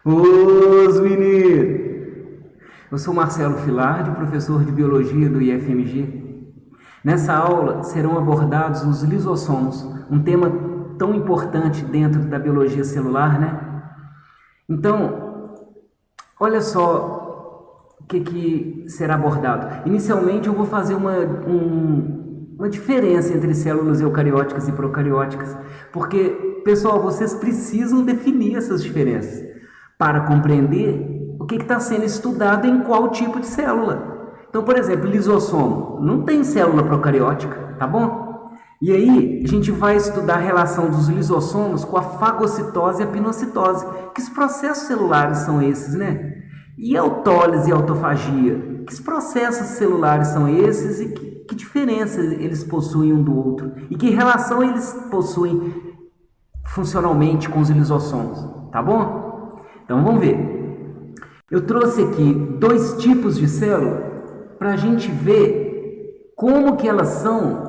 Os meninos! Eu sou Marcelo Filardi, professor de Biologia do IFMG. Nessa aula serão abordados os lisossomos, um tema tão importante dentro da biologia celular, né? Então, olha só o que será abordado. Inicialmente eu vou fazer uma diferença entre células eucarióticas e procarióticas, porque, pessoal, vocês precisam definir essas diferenças para compreender o que está sendo estudado em qual tipo de célula. Então, por exemplo, lisossomo não tem célula procariótica, tá bom? E aí, a gente vai estudar a relação dos lisossomos com a fagocitose e a pinocitose. Que processos celulares são esses, né? E a autólise e a autofagia? Que processos celulares são esses e que diferença eles possuem um do outro? E que relação eles possuem funcionalmente com os lisossomos, tá bom? Então, vamos ver. Eu trouxe aqui dois tipos de célula para a gente ver como que elas são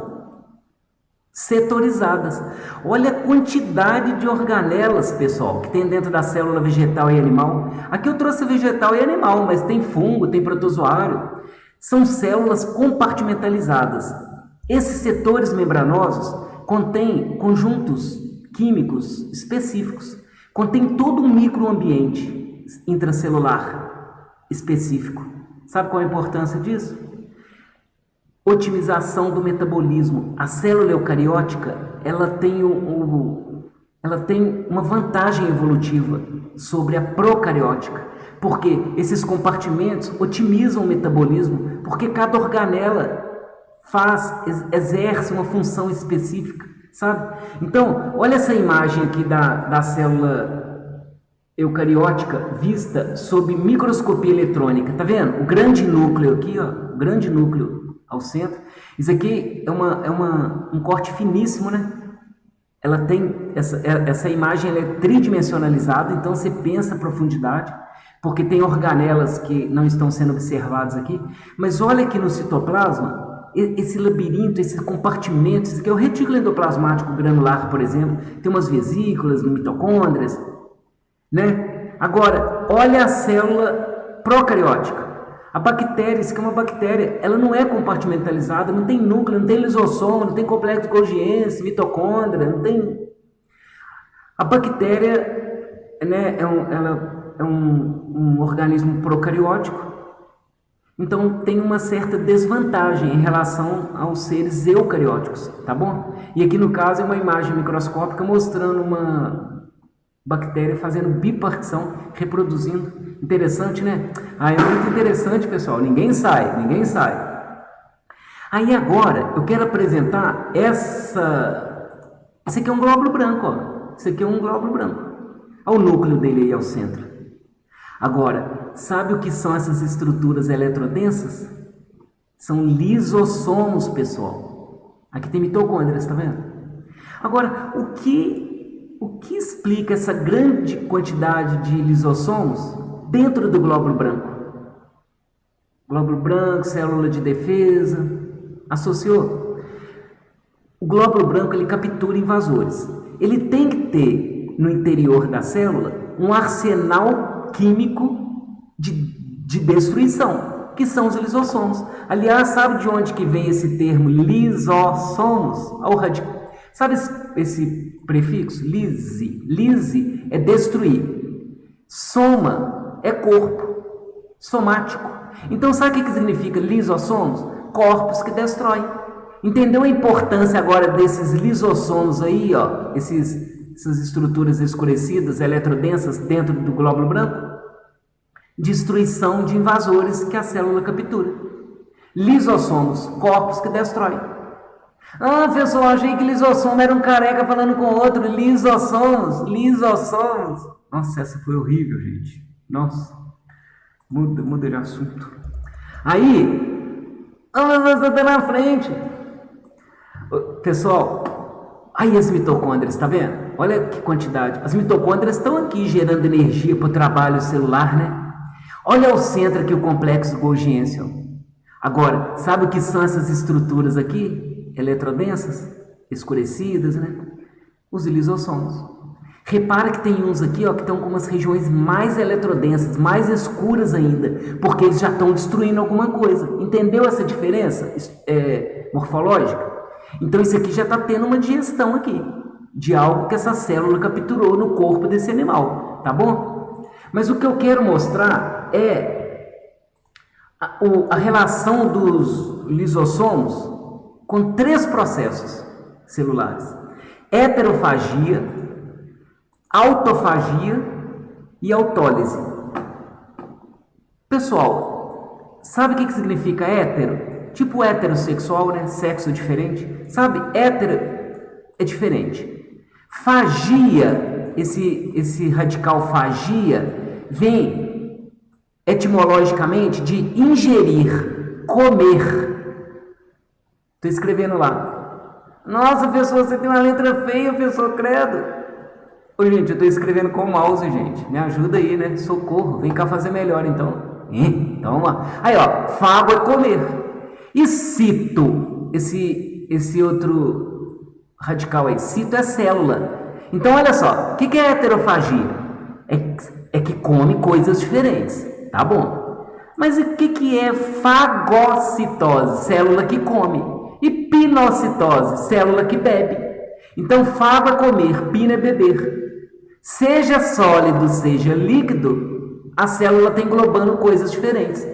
setorizadas. Olha a quantidade de organelas, pessoal, que tem dentro da célula vegetal e animal. Aqui eu trouxe vegetal e animal, mas tem fungo, tem protozoário. São células compartimentalizadas. Esses setores membranosos contêm conjuntos químicos específicos, contêm todo um microambiente intracelular específico. Sabe qual é a importância disso? Otimização do metabolismo. A célula eucariótica, ela tem uma vantagem evolutiva sobre a procariótica, porque esses compartimentos otimizam o metabolismo, porque cada organela exerce uma função específica, sabe? Então, olha essa imagem aqui da célula eucariótica vista sob microscopia eletrônica, tá vendo? O grande núcleo aqui, ó, o grande núcleo ao centro. Isso aqui é um corte finíssimo, né? Ela tem essa imagem, ela é tridimensionalizada, então você pensa a profundidade, porque tem organelas que não estão sendo observadas aqui. Mas olha aqui no citoplasma, esse labirinto, esse compartimento, isso aqui é o retículo endoplasmático granular, por exemplo, tem umas vesículas, mitocôndrias, né? Agora, olha a célula procariótica. A bactéria, isso aqui é uma bactéria, ela não é compartimentalizada, não tem núcleo, não tem lisossomo, não tem complexo golgiense, mitocôndria, não tem... A bactéria, né, ela é um organismo procariótico, então tem uma certa desvantagem em relação aos seres eucarióticos, tá bom? E aqui no caso é uma imagem microscópica mostrando uma bactéria fazendo bipartição, reproduzindo. Interessante, né? Ah, é muito interessante, pessoal. Ninguém sai. Aí agora, eu quero apresentar esse aqui é um glóbulo branco, ó. Esse aqui é um glóbulo branco. Olha o núcleo dele aí ao centro. Agora, sabe o que são essas estruturas eletrodensas? São lisossomos, pessoal. Aqui tem mitocôndrias, tá vendo? Agora, o que explica essa grande quantidade de lisossomos dentro do glóbulo branco? Glóbulo branco, célula de defesa, associou? O glóbulo branco, ele captura invasores. Ele tem que ter no interior da célula um arsenal químico de destruição, que são os lisossomos. Aliás, sabe de onde que vem esse termo lisossomos? Sabe esse prefixo? Lise. Lise é destruir. Soma é corpo. Somático. Então, sabe o que significa lisossomos? Corpos que destroem. Entendeu a importância agora desses lisossomos aí, ó? Essas estruturas escurecidas, eletrodensas dentro do glóbulo branco? Destruição de invasores que a célula captura. Lisossomos, corpos que destroem. Ah, pessoal, achei que lisossomo era um careca falando com outro. Lisossomos. Nossa, essa foi horrível, gente. Nossa. Muda de assunto. Aí, você tá na frente. Pessoal, aí as mitocôndrias, tá vendo? Olha que quantidade. As mitocôndrias estão aqui gerando energia para o trabalho celular, né? Olha ao centro aqui o complexo golgiense. Agora, sabe o que são essas estruturas aqui? Eletrodensas, escurecidas, né? Os lisossomos. Repara que tem uns aqui, ó, que estão com umas regiões mais eletrodensas, mais escuras ainda, porque eles já estão destruindo alguma coisa. Entendeu essa diferença morfológica? Então isso aqui já está tendo uma digestão aqui, de algo que essa célula capturou no corpo desse animal, tá bom? Mas o que eu quero mostrar é a relação dos lisossomos com 3 processos celulares: heterofagia, autofagia e autólise. Pessoal, sabe o que significa hétero? Tipo heterossexual, né? Sexo diferente. Sabe? Hétero é diferente. Fagia, esse radical fagia, vem etimologicamente de ingerir, comer. Estou escrevendo lá. Nossa, pessoa, você tem uma letra feia, pessoa, credo. Ô, gente, eu estou escrevendo com o mouse, gente. Me ajuda aí, né? Socorro. Vem cá fazer melhor, então. Então, vamos lá. Aí, ó. Fago é comer. E cito, esse outro radical aí. Cito é célula. Então, olha só. O que é heterofagia? É que come coisas diferentes. Tá bom. Mas o que é fagocitose? Célula que come. E pinocitose? Célula que bebe. Então, fago é comer, pino é beber. Seja sólido, seja líquido, a célula está englobando coisas diferentes.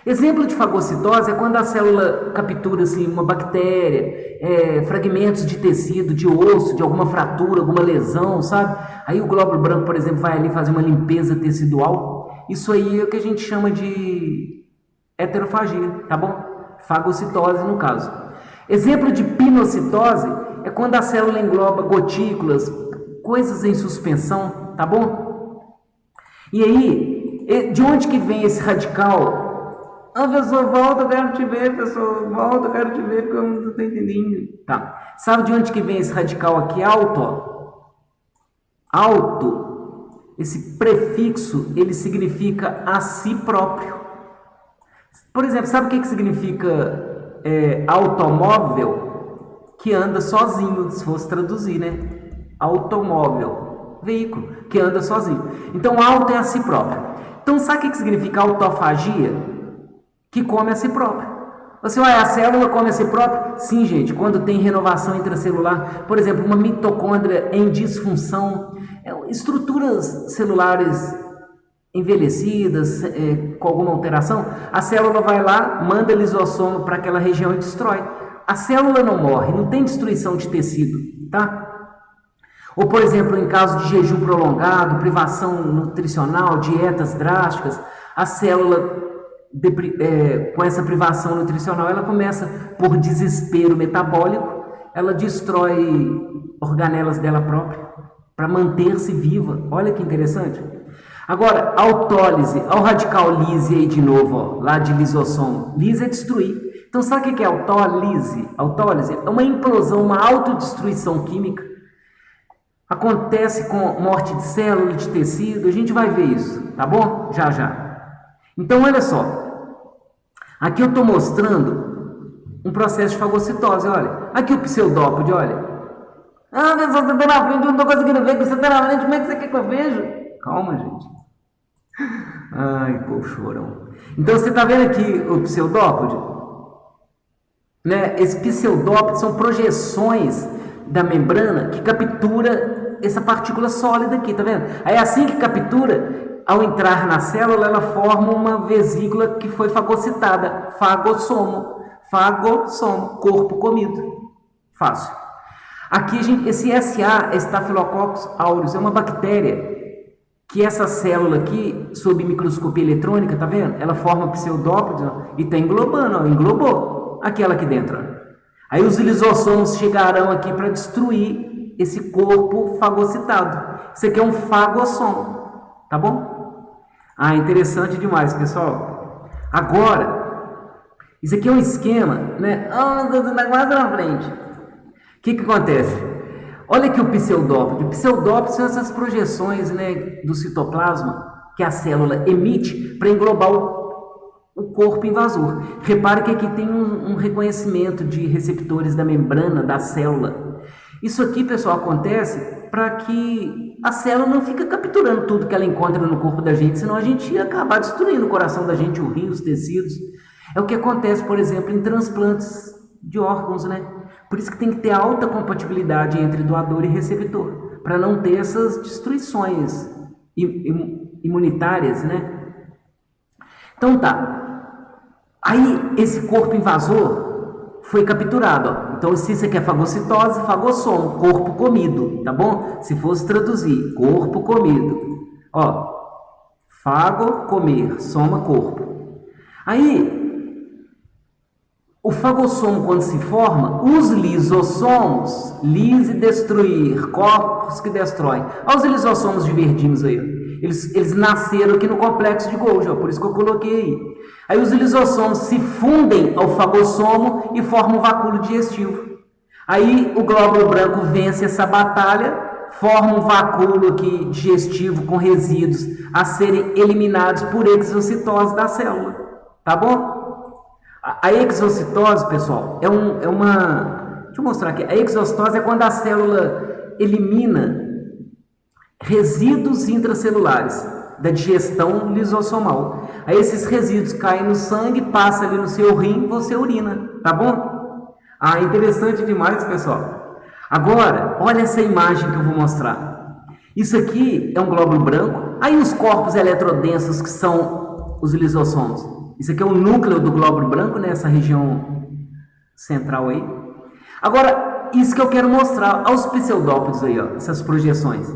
Exemplo de fagocitose é quando a célula captura assim, uma bactéria, fragmentos de tecido, de osso, de alguma fratura, alguma lesão, sabe? Aí o glóbulo branco, por exemplo, vai ali fazer uma limpeza tecidual. Isso aí é o que a gente chama de heterofagia, tá bom? Fagocitose no caso. Exemplo de pinocitose é quando a célula engloba gotículas, coisas em suspensão, tá bom? E aí, de onde que vem esse radical? Ah, pessoa, volta, eu quero te ver, pessoa, volta, eu quero te ver, porque eu não estou entendendo. Tá. Sabe de onde que vem esse radical aqui, alto? Ó? Alto, esse prefixo, ele significa a si próprio. Por exemplo, sabe o que significa automóvel? Que anda sozinho, se fosse traduzir, né? Automóvel, veículo, que anda sozinho. Então, auto é a si próprio. Então, sabe o que significa autofagia? Que come a si próprio. Você olha, a célula come a si própria? Sim, gente, quando tem renovação intracelular, por exemplo, uma mitocôndria em disfunção, estruturas celulares envelhecidas, com alguma alteração, a célula vai lá, manda lisossomo para aquela região e destrói. A célula não morre, não tem destruição de tecido, tá? Ou, por exemplo, em caso de jejum prolongado, privação nutricional, dietas drásticas, a célula, com essa privação nutricional, ela começa por desespero metabólico, ela destrói organelas dela própria para manter-se viva. Olha que interessante. Agora, autólise, ao radical lise aí de novo, ó, lá de lisossomo. Lise é destruir. Então, sabe o que é autólise? Autólise é uma implosão, uma autodestruição química. Acontece com morte de célula, de tecido, a gente vai ver isso, tá bom? Já, já. Então, olha só. Aqui eu estou mostrando um processo de fagocitose, olha. Aqui o pseudópode, olha. Ah, você está na frente, eu não estou conseguindo ver, você está na frente, como é que você quer que eu veja? Calma, gente. Ai, povo chorão. Então, você está vendo aqui o pseudópode? Né? Esse pseudópode são projeções da membrana que captura essa partícula sólida aqui, tá vendo? Aí assim que captura, ao entrar na célula, ela forma uma vesícula que foi fagocitada, fagossomo, corpo comido. Fácil. Aqui, esse SA, Staphylococcus aureus, é uma bactéria que essa célula aqui, sob microscopia eletrônica, tá vendo? Ela forma pseudópodes e está englobando, ó, englobou aquela aqui dentro, ó. Aí os lisossomos chegarão aqui para destruir esse corpo fagocitado. Isso aqui é um fagossomo, tá bom? Ah, interessante demais, pessoal. Agora, isso aqui é um esquema, né? Ah, está quase na frente. O que acontece? Olha aqui o pseudópode. O pseudópode são essas projeções, né, do citoplasma que a célula emite para englobar o corpo invasor. Repare que aqui tem um reconhecimento de receptores da membrana da célula. Isso aqui, pessoal, acontece para que a célula não fique capturando tudo que ela encontra no corpo da gente, senão a gente ia acabar destruindo o coração da gente, o rim, os tecidos. É o que acontece, por exemplo, em transplantes de órgãos, né? Por isso que tem que ter alta compatibilidade entre doador e receptor, para não ter essas destruições imunitárias, né? Então tá. Aí esse corpo invasor foi capturado, ó. Então se você quer fagocitose, fagossomo, corpo comido, tá bom? Se fosse traduzir, corpo comido. Ó, fago, comer, soma, corpo. Aí o fagossomo, quando se forma, os lisossomos, lise, destruir, corpos que destroem. Olha os lisossomos de verdinhos aí. Eles nasceram aqui no complexo de Golgi, ó, por isso que eu coloquei aí. Aí os lisossomos se fundem ao fagossomo e formam um vacúolo digestivo. Aí o glóbulo branco vence essa batalha, forma um vacúolo aqui digestivo com resíduos a serem eliminados por exocitose da célula. Tá bom? A exocitose, pessoal, é uma... Deixa eu mostrar aqui. A exocitose é quando a célula elimina resíduos intracelulares da digestão lisossomal. Aí esses resíduos caem no sangue, passam ali no seu rim, você urina. Tá bom? Ah, interessante demais, pessoal. Agora, olha essa imagem que eu vou mostrar. Isso aqui é um glóbulo branco. Aí os corpos eletrodensos, que são os lisossomos. Isso aqui é o núcleo do glóbulo branco, né? Essa região central aí. Agora, isso que eu quero mostrar aos pseudópodos aí, ó, essas projeções.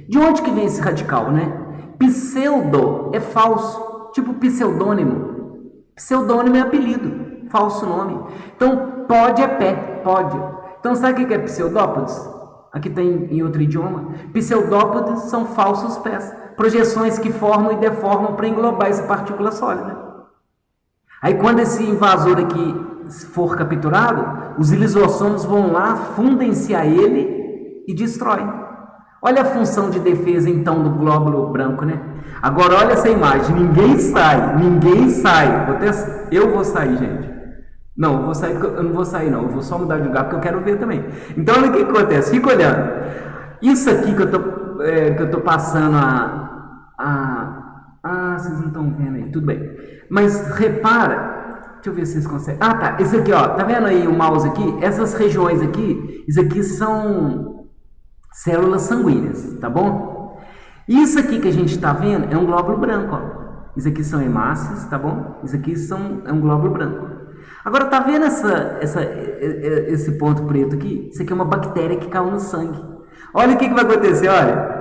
De onde que vem esse radical, né? Pseudo é falso, tipo pseudônimo. Pseudônimo é apelido, falso nome. Então, pod é pé, pod. Então, sabe o que é pseudópodes? Aqui tem em outro idioma. Pseudópodes são falsos pés. Projeções que formam e deformam para englobar essa partícula sólida. Aí quando esse invasor aqui for capturado, os lisossomos vão lá, fundem-se a ele e destroem. Olha a função de defesa então do glóbulo branco, né? Agora olha essa imagem, ninguém sai, ninguém sai. Eu vou sair, gente. Não, eu não vou sair não, eu vou só mudar de lugar porque eu quero ver também. Então olha o que acontece, fica olhando. Isso aqui que eu tô passando vocês não estão vendo aí, tudo bem. Mas repara, deixa eu ver se vocês conseguem. Ah, tá, esse aqui, ó, tá vendo aí o mouse aqui? Essas regiões aqui, isso aqui são células sanguíneas, tá bom? Isso aqui que a gente está vendo é um glóbulo branco, ó. Isso aqui são hemácias, tá bom? Isso aqui é um glóbulo branco. Agora, tá vendo esse ponto preto aqui? Isso aqui é uma bactéria que caiu no sangue. Olha o que vai acontecer, olha.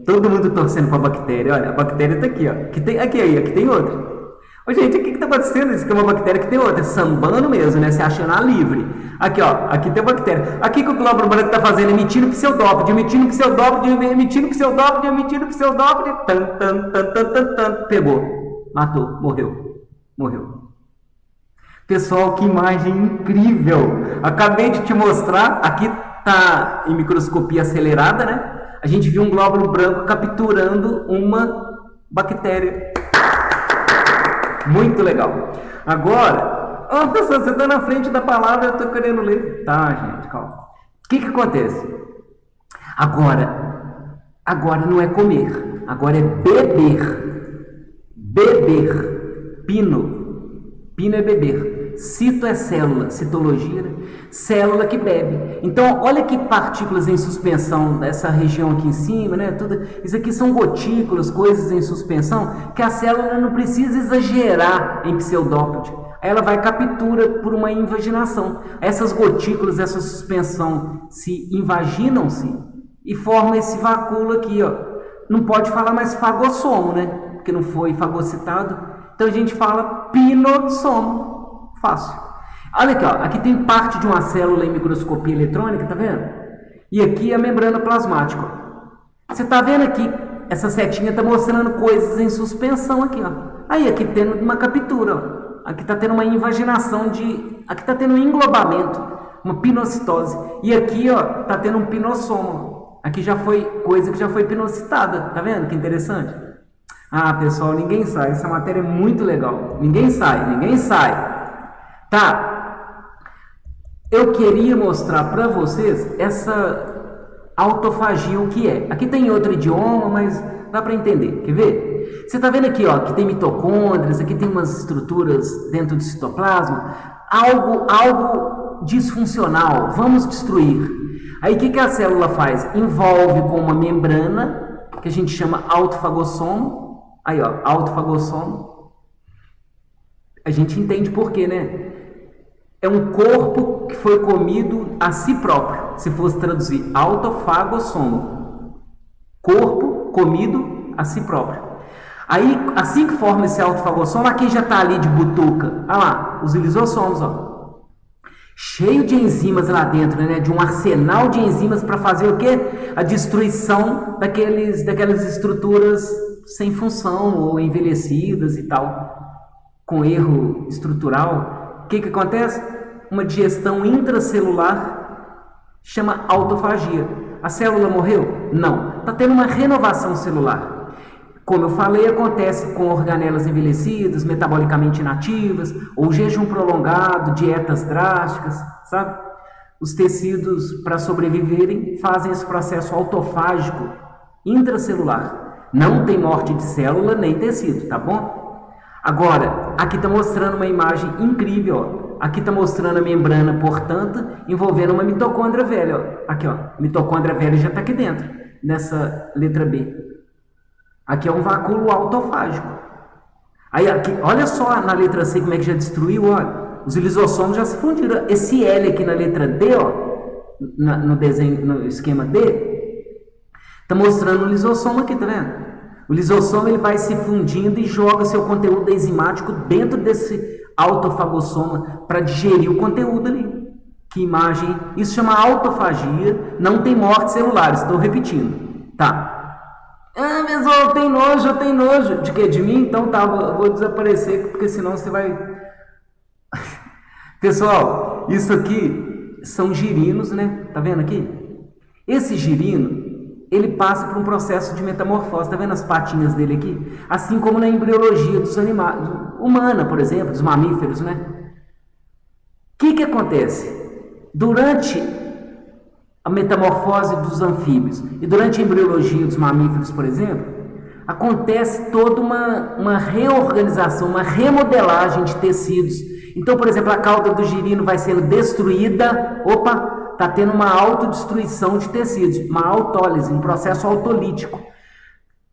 Todo mundo torcendo para a bactéria. Olha, a bactéria está aqui, ó. Aqui tem outra. Ô, gente, o que está acontecendo? Isso aqui é uma bactéria que tem outra, sambando mesmo, né? Se achando a livre. Aqui, ó, aqui tem a bactéria. Aqui que o glóbulo branco está fazendo, emitindo pseudópode, emitindo pseudópode, emitindo pseudópode, emitindo pseudópode. Pegou, matou, morreu. Pessoal, que imagem incrível! Acabei de te mostrar, aqui está em microscopia acelerada, né? A gente viu um glóbulo branco capturando uma bactéria. Muito legal. Agora, pessoal, você está na frente da palavra, eu estou querendo ler. Tá, gente, calma. O que acontece? Agora não é comer, agora é beber. Beber. Pino é beber. Cito é célula, citologia, né? Célula que bebe. Então, olha que partículas em suspensão dessa região aqui em cima, né? Isso aqui são gotículas, coisas em suspensão, que a célula não precisa exagerar em pseudópode. Aí ela vai captura por uma invaginação. Essas gotículas, essa suspensão se invaginam-se e formam esse vacúolo aqui, ó. Não pode falar mais fagossomo, né? Porque não foi fagocitado. Então a gente fala pinossomo. Fácil. Olha aqui, ó, aqui tem parte de uma célula em microscopia eletrônica, tá vendo? E aqui é a membrana plasmática. Ó. Você tá vendo aqui, essa setinha tá mostrando coisas em suspensão aqui, ó. Aí, aqui tendo uma captura, ó. Aqui tá tendo uma invaginação aqui tá tendo um englobamento, uma pinocitose. E aqui, ó, tá tendo um pinossomo. Aqui já foi coisa que já foi pinocitada, tá vendo? Que interessante. Ah, pessoal, ninguém sai. Essa matéria é muito legal. Ninguém sai. Tá. eu queria mostrar para vocês essa autofagia, o que é. Aqui tem outro idioma, mas dá para entender. Quer ver? Você está vendo aqui, ó, que tem mitocôndrias, aqui tem umas estruturas dentro do citoplasma, algo disfuncional, vamos destruir. Aí o que a célula faz? Envolve com uma membrana, que a gente chama autofagossomo. Aí, ó, autofagossomo. A gente entende por quê, né? É um corpo que foi comido a si próprio. Se fosse traduzir, autofagossomo. Corpo comido a si próprio. Aí, assim que forma esse autofagossomo, aqui já está ali de butuca. Olha lá, os lisossomos, ó. Cheio de enzimas lá dentro, né? De um arsenal de enzimas para fazer o quê? A destruição daquelas estruturas sem função ou envelhecidas e tal, com erro estrutural. O que acontece? Uma digestão intracelular, chama autofagia. A célula morreu? Não. Está tendo uma renovação celular. Como eu falei, acontece com organelas envelhecidas, metabolicamente inativas, ou jejum prolongado, dietas drásticas, sabe? Os tecidos, para sobreviverem, fazem esse processo autofágico intracelular. Não tem morte de célula nem tecido, tá bom? Agora, aqui está mostrando uma imagem incrível, ó. Aqui está mostrando a membrana, portanto, envolvendo uma mitocôndria velha, ó. Aqui, ó, mitocôndria velha já está aqui dentro, nessa letra B. Aqui é um vacúolo autofágico. Aí aqui, olha só na letra C como é que já destruiu, olha. Os lisossomos já se fundiram. Esse L aqui na letra D, ó, no desenho, no esquema D, está mostrando o lisossomo aqui, tá vendo? O lisossomo ele vai se fundindo e joga seu conteúdo enzimático dentro desse autofagossoma para digerir o conteúdo ali. Que imagem? Isso chama autofagia, não tem morte celular, estou repetindo. Tá. Ah, mas eu tenho nojo. De quê? De mim? Então tá, vou desaparecer, porque senão você vai... Pessoal, isso aqui são girinos, né? Tá vendo aqui? Esse girino, ele passa por um processo de metamorfose. Tá vendo as patinhas dele aqui? Assim como na embriologia dos animais, humana, por exemplo, dos mamíferos, né? O que acontece? Durante a metamorfose dos anfíbios e durante a embriologia dos mamíferos, por exemplo, acontece toda uma reorganização, uma remodelagem de tecidos. Então, por exemplo, a cauda do girino vai sendo destruída, opa, está tendo uma autodestruição de tecidos, uma autólise, um processo autolítico.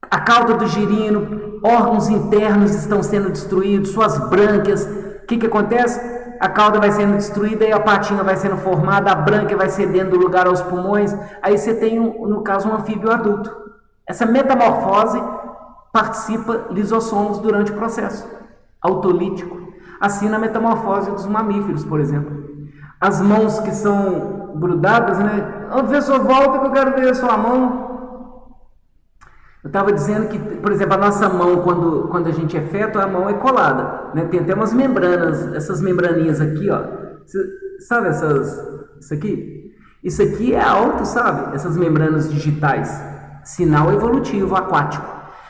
A cauda do girino, órgãos internos estão sendo destruídos, suas brânquias. O que acontece? A cauda vai sendo destruída e a patinha vai sendo formada, a brânquia vai cedendo lugar aos pulmões. Aí você tem, no caso, um anfíbio adulto. Essa metamorfose participa lisossomos durante o processo autolítico. Assim na metamorfose dos mamíferos, por exemplo. As mãos que são grudadas, né? Ô, professor, volta que eu quero ver a sua mão. Eu estava dizendo que, por exemplo, a nossa mão, quando a gente é feto, a mão é colada, né? Tem até umas membranas, essas membraninhas aqui, ó. Sabe isso aqui? Isso aqui é alto, sabe? Essas membranas digitais. Sinal evolutivo aquático.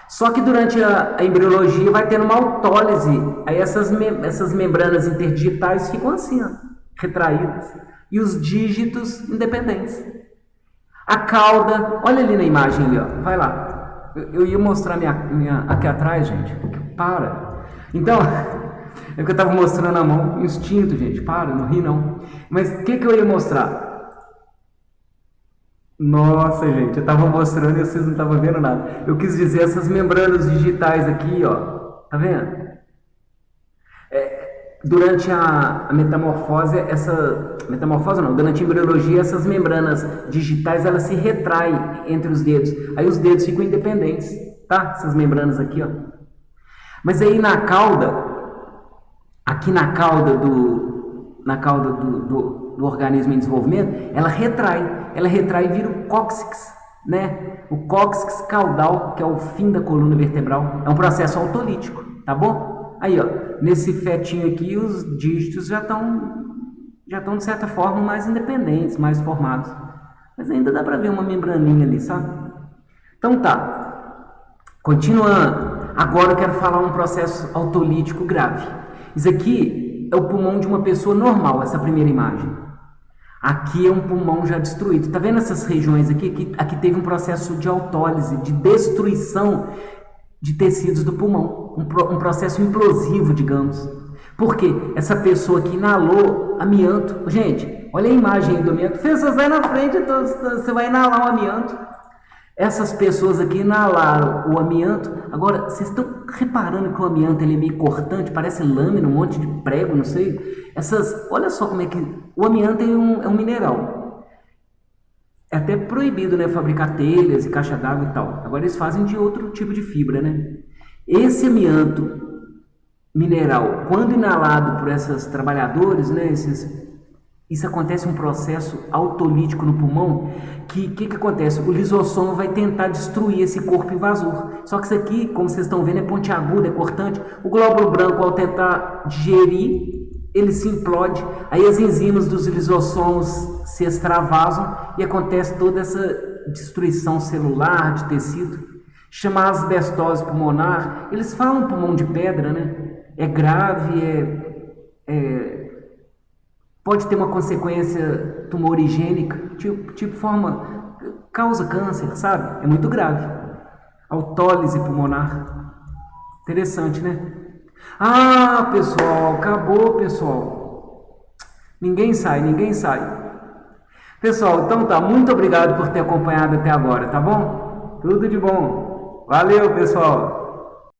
Só que durante a embriologia vai tendo uma autólise. Aí essas membranas interdigitais ficam assim, ó, retraídas. E os dígitos independentes. A cauda, olha ali na imagem ali, ó. Vai lá. Eu ia mostrar minha aqui atrás, gente. Para. Então, é que eu estava mostrando a mão. Instinto, gente. Para, não ri não. Mas o que eu ia mostrar? Nossa, gente. Eu estava mostrando e vocês não estavam vendo nada. Eu quis dizer essas membranas digitais aqui, ó. Tá vendo? Durante a metamorfose, durante a embriologia, essas membranas digitais, elas se retraem entre os dedos. Aí os dedos ficam independentes, tá? Essas membranas aqui, ó. Mas aí na cauda, aqui na cauda do organismo em desenvolvimento, ela retrai e vira o cóccix, né? O cóccix caudal, que é o fim da coluna vertebral. É um processo autolítico, tá bom? Aí, ó, nesse fetinho aqui, os dígitos já estão de certa forma mais independentes, mais formados. Mas ainda dá para ver uma membraninha ali, sabe? Então tá. Continuando. Agora eu quero falar um processo autolítico grave. Isso aqui é o pulmão de uma pessoa normal, essa primeira imagem. Aqui é um pulmão já destruído. Tá vendo essas regiões aqui? Aqui teve um processo de autólise, de destruição de tecidos do pulmão. Um processo implosivo, digamos. Por quê? Essa pessoa aqui inalou amianto. Gente, olha a imagem aí do amianto. Você vai na frente, então você vai inalar o amianto. Essas pessoas aqui inalaram o amianto. Agora, vocês estão reparando que o amianto ele é meio cortante, parece lâmina, um monte de prego, não sei. Olha só como é que... O amianto é um mineral. É até proibido, né, fabricar telhas e caixa d'água e tal. Agora eles fazem de outro tipo de fibra, né? Esse amianto mineral, quando inalado por esses trabalhadores, né, isso acontece um processo autolítico no pulmão, que acontece? O lisossomo vai tentar destruir esse corpo invasor. Só que isso aqui, como vocês estão vendo, é pontiagudo, é cortante. O glóbulo branco, ao tentar digerir, ele se implode. Aí as enzimas dos lisossomos se extravasam e acontece toda essa destruição celular de tecido. Chama asbestose pulmonar. Eles falam pulmão de pedra, né? É grave, pode ter uma consequência tumorigênica, causa câncer, sabe? É muito grave. Autólise pulmonar. Interessante, né? Ah, pessoal, acabou, pessoal. Ninguém sai. Pessoal, então tá, muito obrigado por ter acompanhado até agora, tá bom? Tudo de bom. Valeu, pessoal.